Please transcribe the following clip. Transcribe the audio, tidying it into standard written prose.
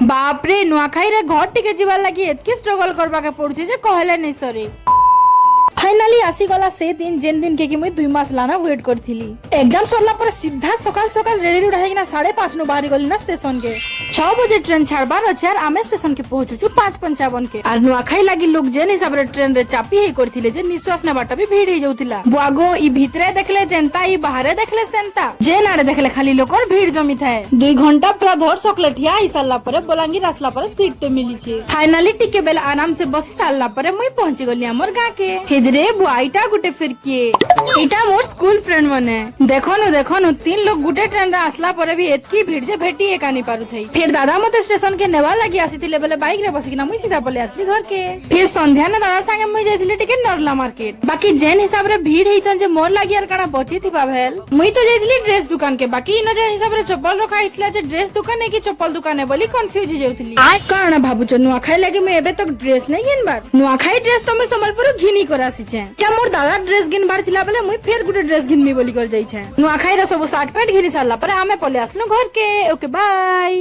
बाप रे नुआखाई रे घर टिके जीवार लगी एतकी स्ट्रगल करबा के पड़ुछे जे कहले नै सरे। फाइनाली आसी गला से दिन जेन दिन के मुई 2 मास लाना वेट करथिली। एग्जाम सरला पर सीधा सकाल सकाल रेडी उड़ा है ना 5:30 नु बाहरी गली ना स्टेशन के। 6 बजे ट्रेन छाड़बार अछि और आमे स्टेशन के पहुंचुछु 5:55 के। और नुआखाई लागी लोग जेन हिसाब रे ट्रेन रे चापी हे करथिले जे निश्वास ने बाटा भी भीड़ हे जाउतिला। बुआगो ई भीतरे देखले जेंता ई बाहरे देखले सेंता जेन आरे देखले खाली लोकर भीड़ जमी थाए। 2 घंटा पूरा धर सकले ठिया ही साला पर बलांगीर आसला पर सीट ते मिली छे। फाइनाली टिके बेला आराम से बसी साला पर मुई पहुंची गली हमर गां के। रे बुआईटा गुटे फिर किए इटा मोर स्कूल फ्रेंड मने देखनु 3 लोग गुटे ट्रेन रे आसला पर भी एतकी भीड़ जे भेटी एकानी पारु थई। फिर दादा मते स्टेशन के नेवा लगी आसीतिले बेले बाइक रे बसिकिना मुई सीधा पले आसली घर के। फिर संध्या ने दादा संगे मुई जाइतिले टिके नरला मार्केट। बाकी जेन हिसाब रे भीड़ हेचन जे मोर लागि यार काना बची थिबा भेल मुई तो जाइतिली ड्रेस दुकान के। बाकी इनो जे हिसाब रे चप्पल रखा हितला जे ड्रेस दुकान है कि चप्पल दुकान है बोली कंफ्यूज हो जाउतिली। काना भाबुच नुआखाई लागि मुई एबे तक ड्रेस नै गिनबार। नुआखाई ड्रेस तो मैं संबलपुर घिनी करासी क्या मोर दादा ड्रेस गिन बार थिला बेले मुई फेर गुटे ड्रेस गिनमी बोली कर जाई छे। नुआखाई रे सब 60 पैंट घिनी सारला पर आमे पले आसनु घर के। Okay bye.